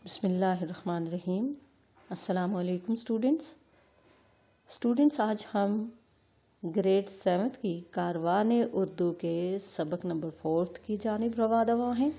بسم اللہ الرحمن الرحیم۔ السلام علیکم اسٹوڈنٹس، آج ہم گریڈ 7 کی کاروان اردو کے سبق نمبر 4 کی جانب رواں دواں ہیں۔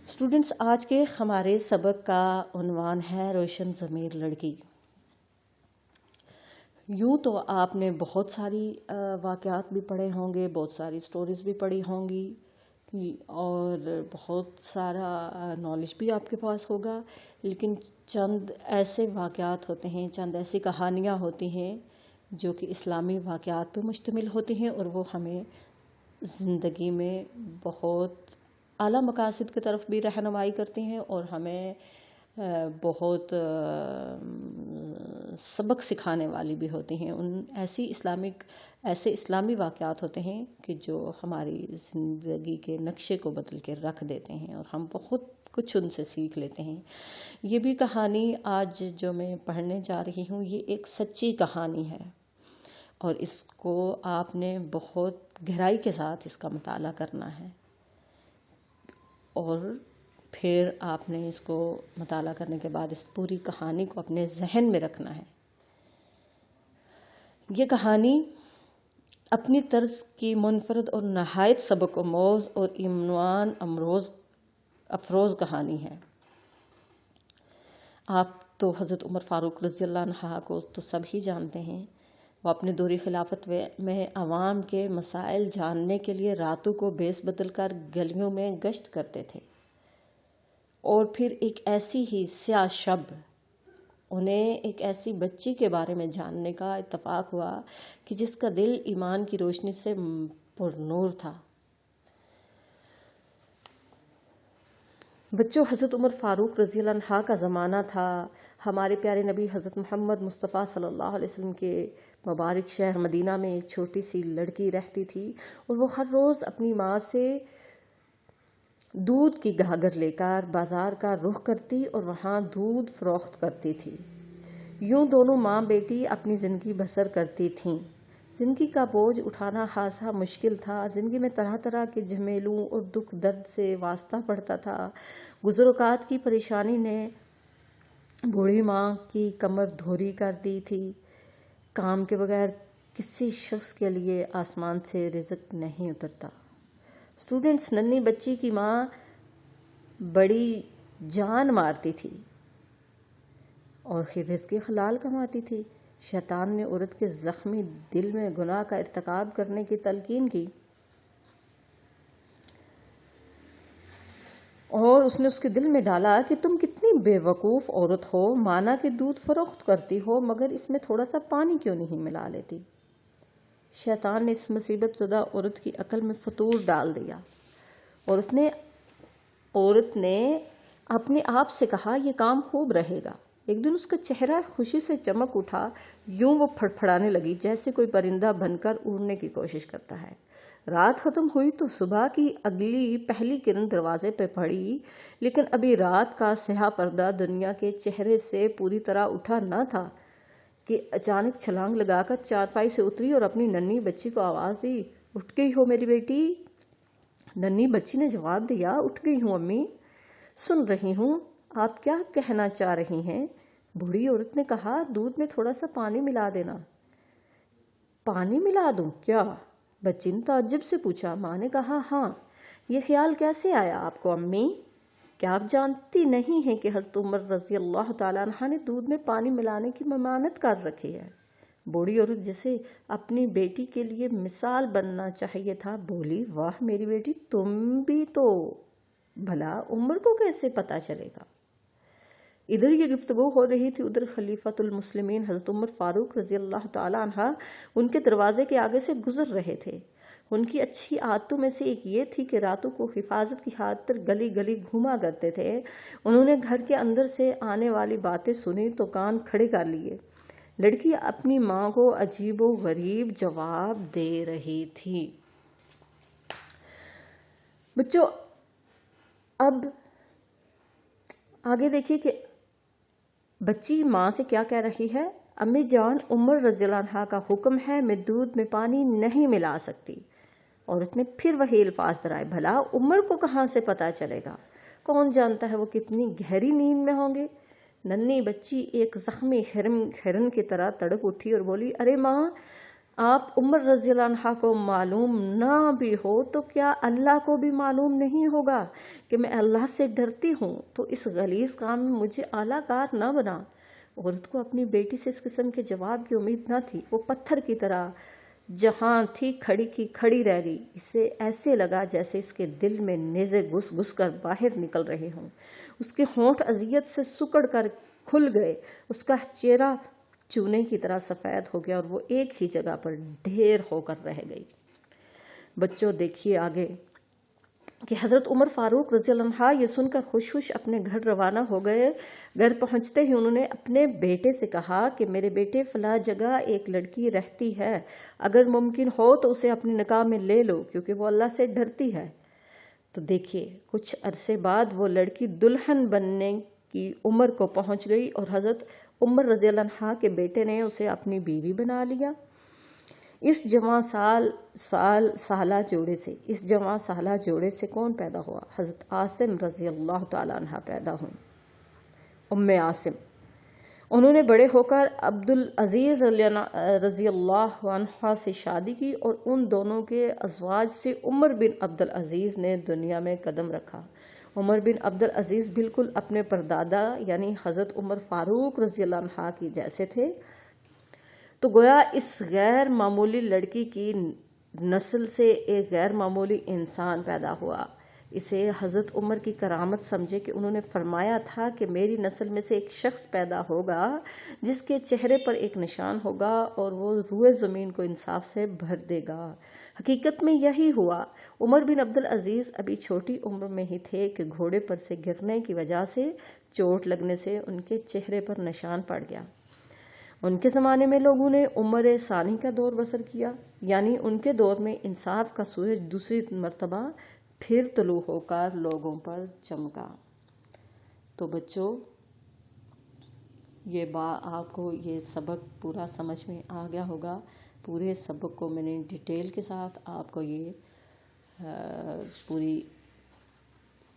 اسٹوڈنٹس، آج کے ہمارے سبق کا عنوان ہے روشن ضمیر لڑکی۔ یوں تو آپ نے بہت ساری واقعات بھی پڑھے ہوں گے، بہت ساری سٹوریز بھی پڑھی ہوں گی اور بہت سارا نالج بھی آپ کے پاس ہوگا، لیکن چند ایسے واقعات ہوتے ہیں، چند ایسی کہانیاں ہوتی ہیں جو کہ اسلامی واقعات پہ مشتمل ہوتی ہیں اور وہ ہمیں زندگی میں بہت اعلیٰ مقاصد کی طرف بھی رہنمائی کرتی ہیں اور ہمیں بہت سبق سکھانے والی بھی ہوتی ہیں۔ ایسے اسلامی واقعات ہوتے ہیں کہ جو ہماری زندگی کے نقشے کو بدل کے رکھ دیتے ہیں اور ہم بہت کچھ ان سے سیکھ لیتے ہیں۔ یہ بھی کہانی آج جو میں پڑھنے جا رہی ہوں، یہ ایک سچی کہانی ہے اور اس کو آپ نے بہت گہرائی کے ساتھ اس کا مطالعہ کرنا ہے اور پھر آپ نے اس کو مطالعہ کرنے کے بعد اس پوری کہانی کو اپنے ذہن میں رکھنا ہے۔ یہ کہانی اپنی طرز کی منفرد اور نہایت سبق آموز اور عنوان افروز کہانی ہے۔ آپ تو حضرت عمر فاروق رضی اللہ عنہ کو تو سب ہی جانتے ہیں۔ وہ اپنے دور خلافت میں عوام کے مسائل جاننے کے لیے راتوں کو بیس بدل کر گلیوں میں گشت کرتے تھے، اور پھر ایک ایسی ہی سیاہ شب انہیں ایک ایسی بچی کے بارے میں جاننے کا اتفاق ہوا کہ جس کا دل ایمان کی روشنی سے پر نور تھا۔ بچوں، حضرت عمر فاروق رضی اللہ عنہ کا زمانہ تھا۔ ہمارے پیارے نبی حضرت محمد مصطفیٰ صلی اللہ علیہ وسلم کے مبارک شہر مدینہ میں ایک چھوٹی سی لڑکی رہتی تھی اور وہ ہر روز اپنی ماں سے دودھ کی گاگر لے کر بازار کا رخ کرتی اور وہاں دودھ فروخت کرتی تھی۔ یوں دونوں ماں بیٹی اپنی زندگی بسر کرتی تھیں۔ زندگی کا بوجھ اٹھانا خاصا مشکل تھا۔ زندگی میں طرح طرح کے جھمیلوں اور دکھ درد سے واسطہ پڑتا تھا۔ گزر اوقات کی پریشانی نے بوڑھی ماں کی کمر دھوری کر دی تھی۔ کام کے بغیر کسی شخص کے لیے آسمان سے رزق نہیں اترتا۔ اسٹوڈنٹس، ننھی بچی کی ماں بڑی جان مارتی تھی اور پھر رزق حلال کماتی تھی۔ شیطان نے عورت کے زخمی دل میں گناہ کا ارتکاب کرنے کی تلقین کی اور اس نے اس کے دل میں ڈالا کہ تم کتنی بے وقوف عورت ہو، مانا کہ دودھ فروخت کرتی ہو مگر اس میں تھوڑا سا پانی کیوں نہیں ملا لیتی۔ شیطان نے اس مصیبت زدہ عورت کی عقل میں فطور ڈال دیا۔ عورت نے اپنے آپ سے کہا، یہ کام خوب رہے گا۔ ایک دن اس کا چہرہ خوشی سے چمک اٹھا، یوں وہ پھڑپھڑانے لگی جیسے کوئی پرندہ بن کر اڑنے کی کوشش کرتا ہے۔ رات ختم ہوئی تو صبح کی اگلی پہلی کرن دروازے پہ پڑی، لیکن ابھی رات کا سیاہ پردہ دنیا کے چہرے سے پوری طرح اٹھا نہ تھا کہ اچانک چھلانگ لگا کر چارپائی سے اتری اور اپنی ننھی بچی کو آواز دی، اٹھ گئی ہو میری بیٹی؟ ننھی بچی نے جواب دیا، اٹھ گئی ہوں امی، سن رہی ہوں، آپ کیا کہنا چاہ رہی ہیں؟ بوڑھی عورت نے کہا، دودھ میں تھوڑا سا پانی ملا دینا۔ پانی ملا دوں کیا؟ بچی نے تعجب سے پوچھا۔ ماں نے کہا، ہاں، یہ خیال کیسے آیا آپ کو امی؟ کیا آپ جانتی نہیں ہیں کہ حضرت عمر رضی اللہ تعالیٰ عنہ نے دودھ میں پانی ملانے کی ممانعت کر رکھی ہے؟ بوڑھی عورت جسے اپنی بیٹی کے لیے مثال بننا چاہیے تھا، بولی، واہ میری بیٹی، تم بھی تو بھلا عمر کو کیسے پتہ چلے گا؟ ادھر یہ گفتگو ہو رہی تھی، ادھر خلیفۃ المسلمین حضرت عمر فاروق رضی اللہ تعالیٰ عنہ ان کے دروازے کے آگے سے گزر رہے تھے۔ ان کی اچھی عادتوں میں سے ایک یہ تھی کہ راتوں کو حفاظت کی خاطر گلی گلی گھوما کرتے تھے۔ انہوں نے گھر کے اندر سے آنے والی باتیں سنی تو کان کھڑے کر لیے۔ لڑکی اپنی ماں کو عجیب و غریب جواب دے رہی تھی۔ بچوں، اب آگے دیکھیے کہ بچی ماں سے کیا کہہ رہی ہے، امی جان، عمر رضی اللہ عنہ کا حکم ہے، میں دودھ میں پانی نہیں ملا سکتی۔ عورت نے پھر وہی الفاظ دہرائے، بھلا عمر کو کہاں سے پتہ چلے گا؟ کون جانتا ہے وہ کتنی گہری نیند میں ہوں گے۔ ننھی بچی ایک زخمی ہرن کی طرح تڑپ اٹھی اور بولی، ارے ماں، آپ عمر رضی اللہ عنہ کو معلوم نہ بھی ہو تو کیا اللہ کو بھی معلوم نہیں ہوگا کہ میں اللہ سے ڈرتی ہوں؟ تو اس غلیظ کام میں مجھے اعلیٰ کار نہ بنا۔ عورت کو اپنی بیٹی سے اس قسم کے جواب کی امید نہ تھی۔ وہ پتھر کی طرح جہاں تھی کھڑی کی کھڑی رہ گئی۔ اسے ایسے لگا جیسے اس کے دل میں نیزے گھس گھس کر باہر نکل رہے ہوں۔ اس کے ہونٹ اذیت سے سکڑ کر کھل گئے، اس کا چہرہ چونے کی طرح سفید ہو گیا اور وہ ایک ہی جگہ پر ڈھیر ہو کر رہ گئی۔ بچوں دیکھیے آگے کہ حضرت عمر فاروق رضی اللہ عنہ یہ سن کر خوش خوش اپنے گھر روانہ ہو گئے۔ گھر پہنچتے ہی انہوں نے اپنے بیٹے سے کہا کہ میرے بیٹے، فلاں جگہ ایک لڑکی رہتی ہے، اگر ممکن ہو تو اسے اپنی نکاح میں لے لو کیونکہ وہ اللہ سے ڈرتی ہے۔ تو دیکھیے کچھ عرصے بعد وہ لڑکی دلہن بننے کی عمر کو پہنچ گئی اور حضرت عمر رضی اللہ عنہ کے بیٹے نے اسے اپنی بیوی بنا لیا۔ اس جوان سالہ جوڑے سے کون پیدا ہوا؟ حضرت عاصم رضی اللہ تعالیٰ عنہ پیدا ہوئیں، ام عاصم۔ انہوں نے بڑے ہو کر عبدالعزیز رضی اللہ عنہ سے شادی کی اور ان دونوں کے ازواج سے عمر بن عبدالعزیز نے دنیا میں قدم رکھا۔ عمر بن عبدالعزیز بالکل اپنے پردادا یعنی حضرت عمر فاروق رضی اللہ عنہ کی جیسے تھے۔ تو گویا اس غیر معمولی لڑکی کی نسل سے ایک غیر معمولی انسان پیدا ہوا۔ اسے حضرت عمر کی کرامت سمجھے کہ انہوں نے فرمایا تھا کہ میری نسل میں سے ایک شخص پیدا ہوگا جس کے چہرے پر ایک نشان ہوگا اور وہ روئے زمین کو انصاف سے بھر دے گا۔ حقیقت میں یہی ہوا۔ عمر بن عبدالعزیز ابھی چھوٹی عمر میں ہی تھے کہ گھوڑے پر سے گرنے کی وجہ سے چوٹ لگنے سے ان کے چہرے پر نشان پڑ گیا۔ ان کے زمانے میں لوگوں نے عمر ثانی کا دور بسر کیا، یعنی ان کے دور میں انصاف کا سورج دوسری مرتبہ پھر طلوع ہو کر لوگوں پر چمکا۔ تو بچوں آپ کو یہ سبق پورا سمجھ میں آ گیا ہوگا۔ پورے سبق کو میں نے ڈیٹیل کے ساتھ آپ کو یہ پوری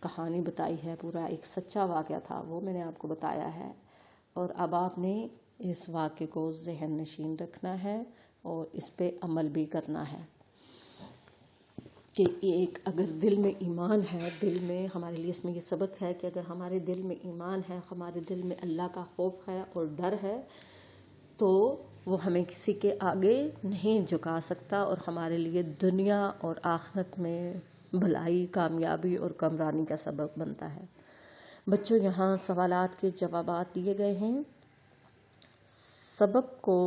کہانی بتائی ہے، پورا ایک سچا واقعہ تھا وہ میں نے آپ کو بتایا ہے، اور اب آپ نے اس واقعے کو ذہن نشین رکھنا ہے اور اس پہ عمل بھی کرنا ہے کہ ایک اگر دل میں ایمان ہے، دل میں ہمارے لیے اس میں یہ سبق ہے کہ اگر ہمارے دل میں ایمان ہے، ہمارے دل میں اللہ کا خوف ہے اور ڈر ہے تو وہ ہمیں کسی کے آگے نہیں جھکا سکتا اور ہمارے لیے دنیا اور آخرت میں بھلائی، کامیابی اور کامرانی کا سبب بنتا ہے۔ بچوں یہاں سوالات کے جوابات دیے گئے ہیں۔ سبق کو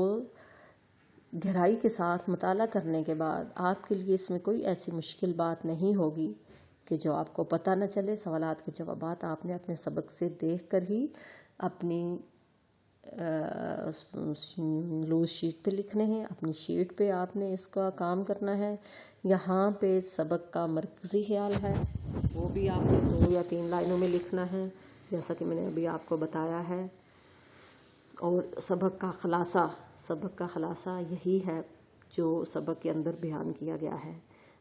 گہرائی کے ساتھ مطالعہ کرنے کے بعد آپ کے لیے اس میں کوئی ایسی مشکل بات نہیں ہوگی کہ جو آپ کو پتہ نہ چلے۔ سوالات کے جوابات آپ نے اپنے سبق سے دیکھ کر ہی اپنی لوز شیٹ پہ لکھنے ہیں، اپنی شیٹ پہ آپ نے اس کا کام کرنا ہے۔ یہاں پہ سبق کا مرکزی خیال ہے، وہ بھی آپ نے 2 یا 3 لائنوں میں لکھنا ہے جیسا کہ میں نے ابھی آپ کو بتایا ہے۔ اور سبق کا خلاصہ یہی ہے جو سبق کے اندر بیان کیا گیا ہے۔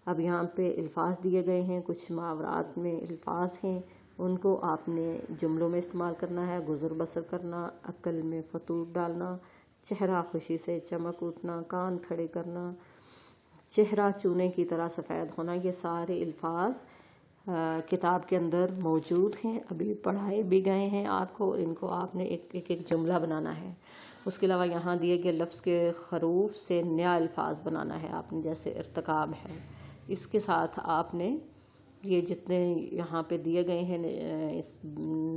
اب یہاں پہ الفاظ دیے گئے ہیں، کچھ محاورات میں الفاظ ہیں، ان کو آپ نے جملوں میں استعمال کرنا ہے۔ گزر بسر کرنا، عقل میں فتور ڈالنا، چہرہ خوشی سے چمک اٹھنا، کان کھڑے کرنا، چہرہ چونے کی طرح سفید ہونا، یہ سارے الفاظ کتاب کے اندر موجود ہیں، ابھی پڑھائے بھی گئے ہیں آپ کو، اور ان کو آپ نے ایک جملہ بنانا ہے۔ اس کے علاوہ یہاں دیے گئے لفظ کے حروف سے نیا الفاظ بنانا ہے آپ نے، جیسے ارتکاب ہے، اس کے ساتھ آپ نے یہ جتنے یہاں پہ دیے گئے ہیں اس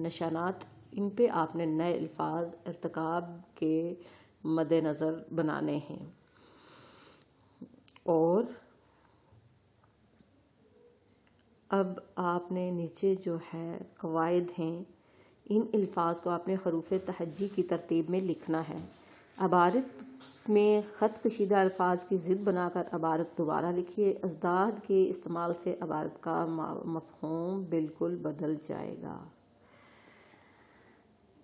نشانات، ان پہ آپ نے نئے الفاظ ارتکاب کے مد نظر بنانے ہیں۔ اور اب آپ نے نیچے جو ہے قواعد ہیں، ان الفاظ کو آپ نے حروف تہجی کی ترتیب میں لکھنا ہے۔ عبارت میں خط کشیدہ الفاظ کی ضد بنا کر عبارت دوبارہ لکھیے۔ ازداد کے استعمال سے عبارت کا مفہوم بالکل بدل جائے گا۔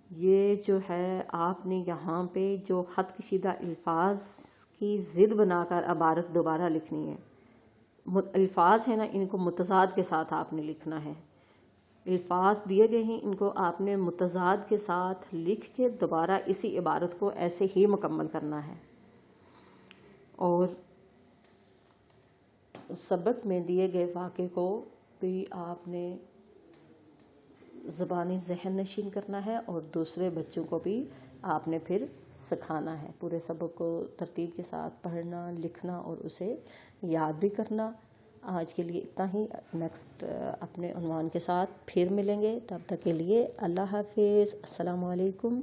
یہ جو ہے آپ نے یہاں پہ جو خط کشیدہ الفاظ کی ضد بنا کر عبارت دوبارہ لکھنی ہے، الفاظ ہیں نا، ان کو متضاد کے ساتھ آپ نے لکھنا ہے۔ الفاظ دیے گئے ہیں، ان کو آپ نے متضاد کے ساتھ لکھ کے دوبارہ اسی عبارت کو ایسے ہی مکمل کرنا ہے۔ اور سبق میں دیے گئے واقعے کو بھی آپ نے زبانی ذہن نشین کرنا ہے اور دوسرے بچوں کو بھی آپ نے پھر سکھانا ہے، پورے سبق کو ترتیب کے ساتھ پڑھنا، لکھنا اور اسے یاد بھی کرنا۔ آج کے لیے اتنا ہی، نیکسٹ اپنے عنوان کے ساتھ پھر ملیں گے، تب تک کے لیے اللہ حافظ، السلام علیکم۔